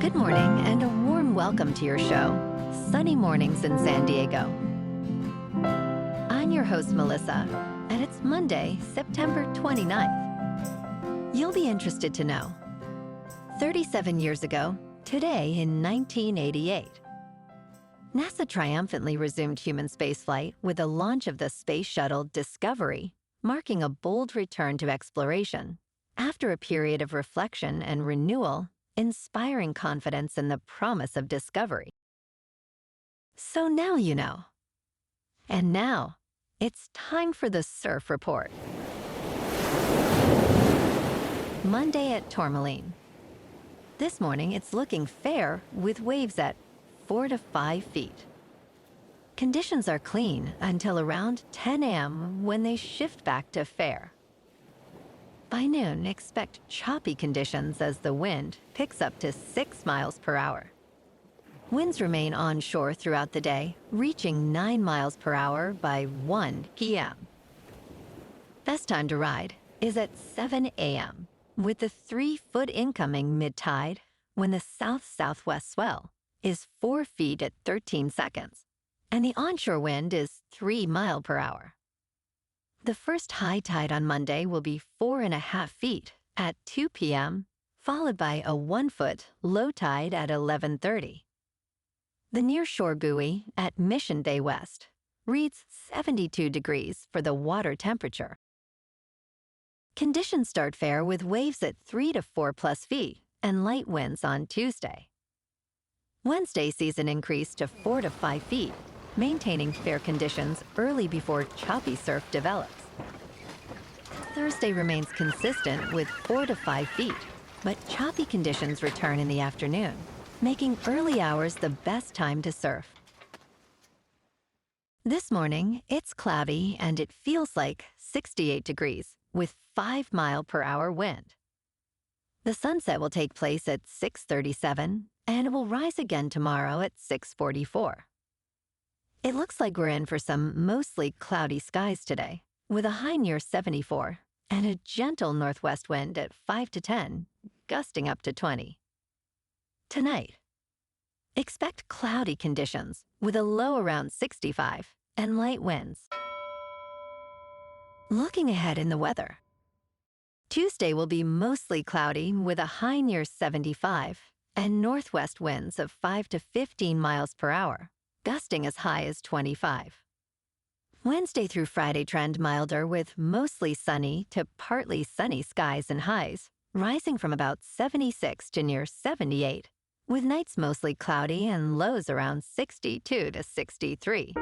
Good morning and a warm welcome to your show, Sunny Mornings in San Diego. I'm your host, Melissa, and it's Monday, September 29th. You'll be interested to know, 37 years ago, today in 1988, NASA triumphantly resumed human spaceflight with the launch of the space shuttle Discovery, marking a bold return to exploration after a period of reflection and renewal, inspiring confidence in the promise of discovery. So now you know. And now, it's time for the Surf Report. Monday at Tourmaline. This morning, it's looking fair with waves at 4 to 5 feet. Conditions are clean until around 10 a.m. when they shift back to fair. By noon, expect choppy conditions as the wind picks up to 6 miles per hour. Winds remain onshore throughout the day, reaching 9 miles per hour by 1 p.m. Best time to ride is at 7 a.m., with the 3-foot incoming mid-tide when the south-southwest swell is 4 feet at 13 seconds, and the onshore wind is 3 miles per hour. The first high tide on Monday will be 4.5 feet at 2 p.m., followed by a 1-foot low tide at 11:30. The nearshore buoy at Mission Day West reads 72 degrees for the water temperature. Conditions start fair with waves at 3 to 4 plus feet and light winds on Tuesday. Wednesday sees an increase to 4 to 5 feet, maintaining fair conditions early before choppy surf develops. Thursday remains consistent with 4 to 5 feet, but choppy conditions return in the afternoon, making early hours the best time to surf. This morning, it's cloudy and it feels like 68 degrees with 5 mile per hour wind. The sunset will take place at 6:37 and it will rise again tomorrow at 6:44. It looks like we're in for some mostly cloudy skies today, with a high near 74 and a gentle northwest wind at 5 to 10, gusting up to 20. Tonight, expect cloudy conditions with a low around 65 and light winds. Looking ahead in the weather, Tuesday will be mostly cloudy with a high near 75 and northwest winds of 5 to 15 miles per hour, gusting as high as 25. Wednesday through Friday trend milder with mostly sunny to partly sunny skies and highs, rising from about 76 to near 78, with nights mostly cloudy and lows around 62 to 63.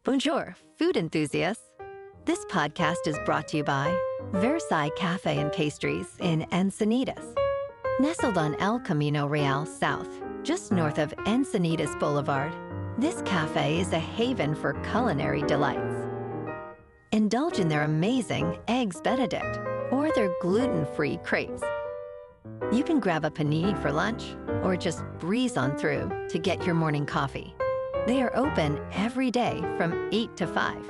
Bonjour, food enthusiasts. This podcast is brought to you by Versailles Cafe and Pastries in Encinitas. Nestled on El Camino Real South, just north of Encinitas Boulevard, this cafe is a haven for culinary delights. Indulge in their amazing Eggs Benedict or their gluten-free crepes. You can grab a panini for lunch or just breeze on through to get your morning coffee. They are open every day from 8 to 5.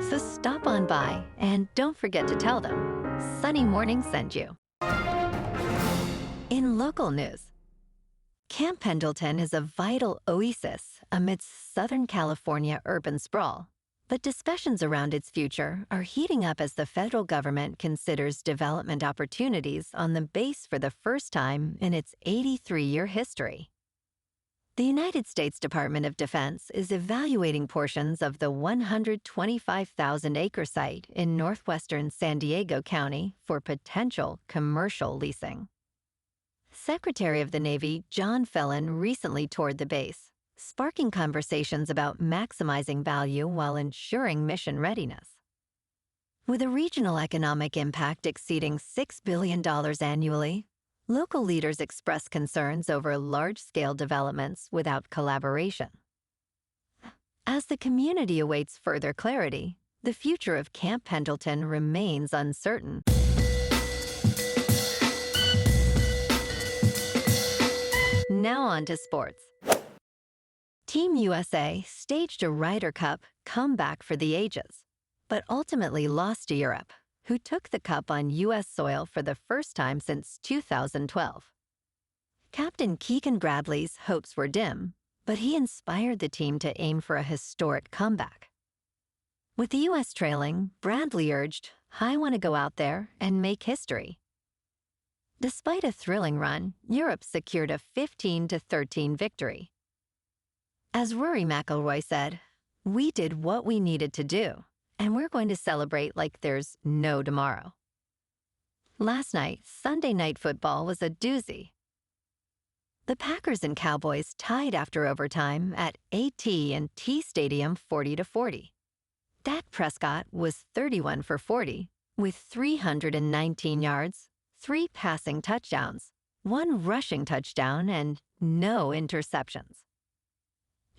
So stop on by and don't forget to tell them Sunny Morning sent you. In local news, Camp Pendleton is a vital oasis amidst Southern California urban sprawl, but discussions around its future are heating up as the federal government considers development opportunities on the base for the first time in its 83-year history. The United States Department of Defense is evaluating portions of the 125,000-acre site in northwestern San Diego County for potential commercial leasing. Secretary of the Navy John Felon recently toured the base, sparking conversations about maximizing value while ensuring mission readiness. With a regional economic impact exceeding $6 billion annually, local leaders express concerns over large-scale developments without collaboration. As the community awaits further clarity, the future of Camp Pendleton remains uncertain. Now on to sports. Team USA staged a Ryder Cup comeback for the ages, but ultimately lost to Europe, who took the cup on U.S. soil for the first time since 2012. Captain Keegan Bradley's hopes were dim, but he inspired the team to aim for a historic comeback. With the U.S. trailing, Bradley urged, "I want to go out there and make history." Despite a thrilling run, Europe secured a 15-13 victory. As Rory McIlroy said, "We did what we needed to do, and we're going to celebrate like there's no tomorrow." Last night, Sunday Night Football was a doozy. The Packers and Cowboys tied after overtime at AT&T Stadium 40-40. Dak Prescott was 31 for 40, with 319 yards, 3 passing touchdowns, 1 rushing touchdown, and no interceptions.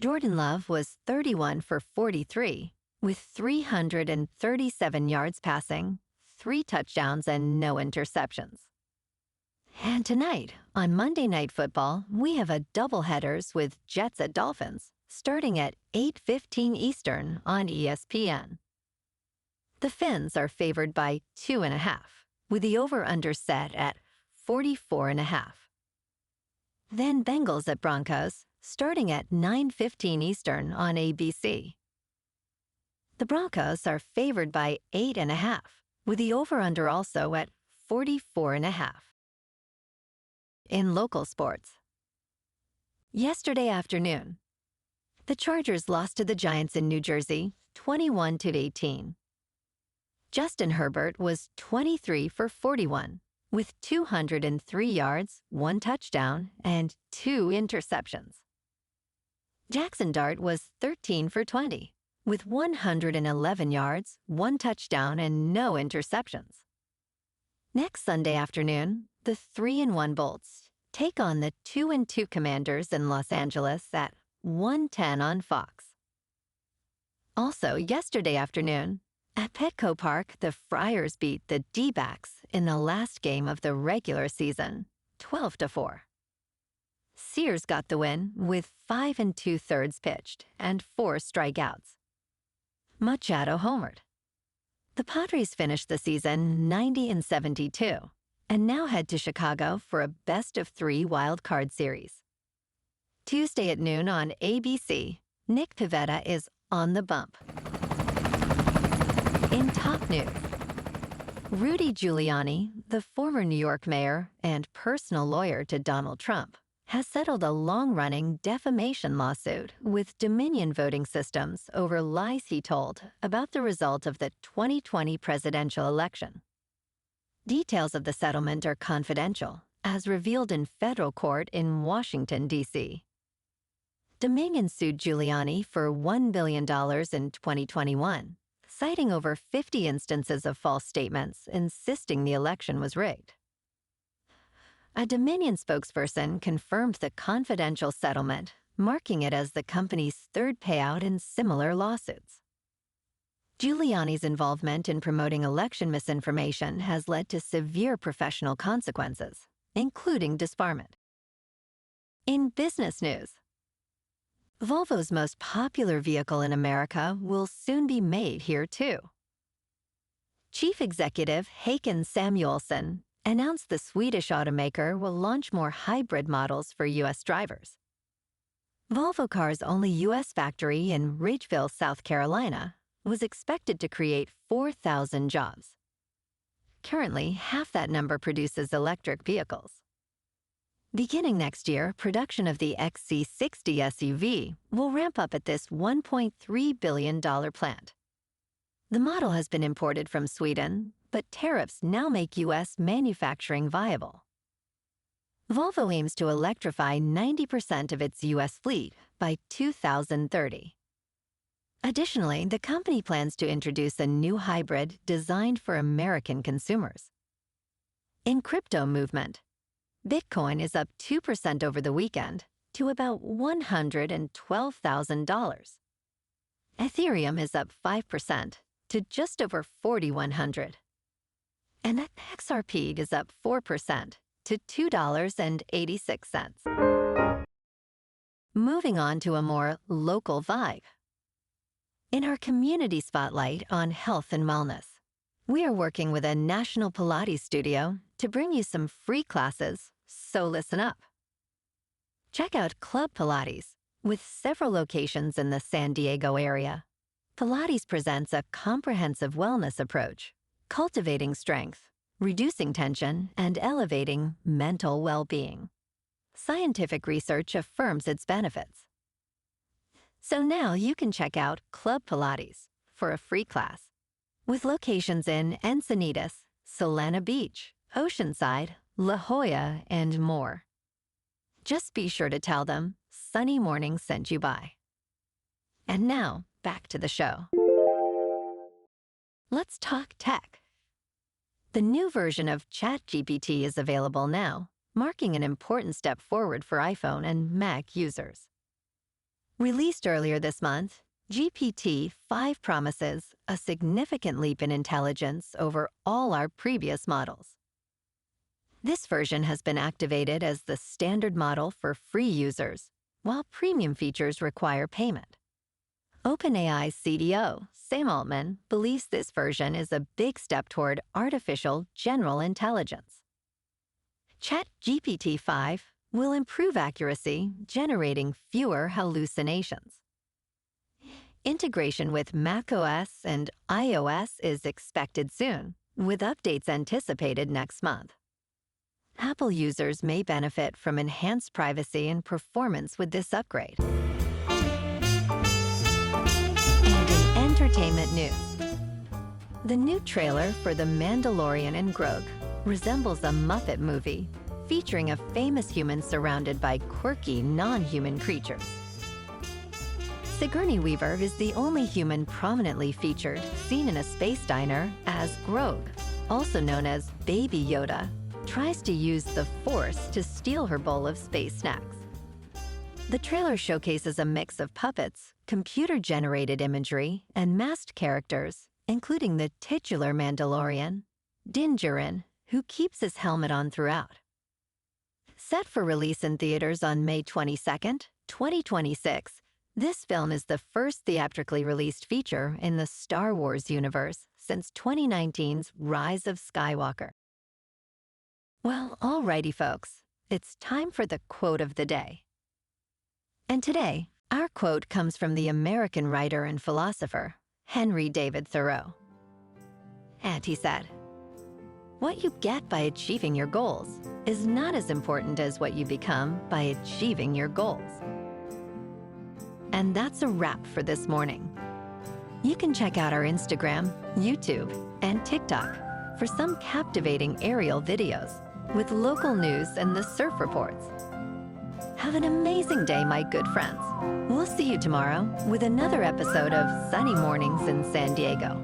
Jordan Love was 31 for 43, with 337 yards passing, 3 touchdowns, and no interceptions. And tonight, on Monday Night Football, we have a doubleheaders with Jets at Dolphins, starting at 8:15 Eastern on ESPN. The Finns are favored by 2.5, with the over-under set at 44.5. Then Bengals at Broncos, starting at 9:15 Eastern on ABC. The Broncos are favored by 8.5, with the over-under also at 44.5. In local sports. Yesterday afternoon, the Chargers lost to the Giants in New Jersey, 21-18. Justin Herbert was 23 for 41, with 203 yards, 1 touchdown, and 2 interceptions. Jackson Dart was 13 for 20, with 111 yards, 1 touchdown, and no interceptions. Next Sunday afternoon, the 3-1 Bolts take on the 2-2 Commanders in Los Angeles at 1:10 on Fox. Also, yesterday afternoon, at Petco Park, the Friars beat the D-backs in the last game of the regular season, 12-4. Sears got the win with 5 2/3 pitched and 4 strikeouts. Machado homered. The Padres finished the season 90-72 and now head to Chicago for a best-of-3 wild card series. Tuesday at noon on ABC, Nick Pivetta is on the bump. In top news, Rudy Giuliani, the former New York mayor and personal lawyer to Donald Trump, has settled a long-running defamation lawsuit with Dominion Voting Systems over lies he told about the result of the 2020 presidential election. Details of the settlement are confidential, as revealed in federal court in Washington, D.C. Dominion sued Giuliani for $1 billion in 2021, citing over 50 instances of false statements insisting the election was rigged. A Dominion spokesperson confirmed the confidential settlement, marking it as the company's 3rd payout in similar lawsuits. Giuliani's involvement in promoting election misinformation has led to severe professional consequences, including disbarment. In business news, Volvo's most popular vehicle in America will soon be made here too. Chief Executive Håkan Samuelsson announced the Swedish automaker will launch more hybrid models for U.S. drivers. Volvo Cars' only U.S. factory in Ridgeville, South Carolina, was expected to create 4,000 jobs. Currently, half that number produces electric vehicles. Beginning next year, production of the XC60 SUV will ramp up at this $1.3 billion plant. The model has been imported from Sweden, but tariffs now make U.S. manufacturing viable. Volvo aims to electrify 90% of its U.S. fleet by 2030. Additionally, the company plans to introduce a new hybrid designed for American consumers. In crypto movement, Bitcoin is up 2% over the weekend to about $112,000. Ethereum is up 5% to just over 4,100. And the XRP is up 4% to $2.86. Moving on to a more local vibe. In our community spotlight on health and wellness, we are working with a national Pilates studio to bring you some free classes, so listen up. Check out Club Pilates, with several locations in the San Diego area. Pilates presents a comprehensive wellness approach, cultivating strength, reducing tension, and elevating mental well-being. Scientific research affirms its benefits. So now you can check out Club Pilates for a free class, with locations in Encinitas, Solana Beach, Oceanside, La Jolla, and more. Just be sure to tell them Sunny Morning sent you by. And now, back to the show. Let's talk tech. The new version of ChatGPT is available now, marking an important step forward for iPhone and Mac users. Released earlier this month, GPT-5 promises a significant leap in intelligence over all our previous models. This version has been activated as the standard model for free users, while premium features require payment. OpenAI's CDO, Sam Altman, believes this version is a big step toward artificial general intelligence. ChatGPT-5 will improve accuracy, generating fewer hallucinations. Integration with macOS and iOS is expected soon, with updates anticipated next month. Apple users may benefit from enhanced privacy and performance with this upgrade. And in entertainment news, the new trailer for The Mandalorian and Grogu resembles a Muppet movie, featuring a famous human surrounded by quirky, non-human creatures. Sigourney Weaver is the only human prominently featured seen in a space diner as Grogu, also known as Baby Yoda, tries to use the Force to steal her bowl of space snacks. The trailer showcases a mix of puppets, computer-generated imagery, and masked characters, including the titular Mandalorian, Din Djarin, who keeps his helmet on throughout. Set for release in theaters on May 22, 2026, this film is the first theatrically released feature in the Star Wars universe since 2019's Rise of Skywalker. Well, alrighty folks, it's time for the quote of the day. And today, our quote comes from the American writer and philosopher, Henry David Thoreau. And he said, "What you get by achieving your goals is not as important as what you become by achieving your goals." And that's a wrap for this morning. You can check out our Instagram, YouTube, and TikTok for some captivating aerial videos with local news and the surf reports. Have an amazing day, my good friends. We'll see you tomorrow with another episode of Sunny Mornings in San Diego.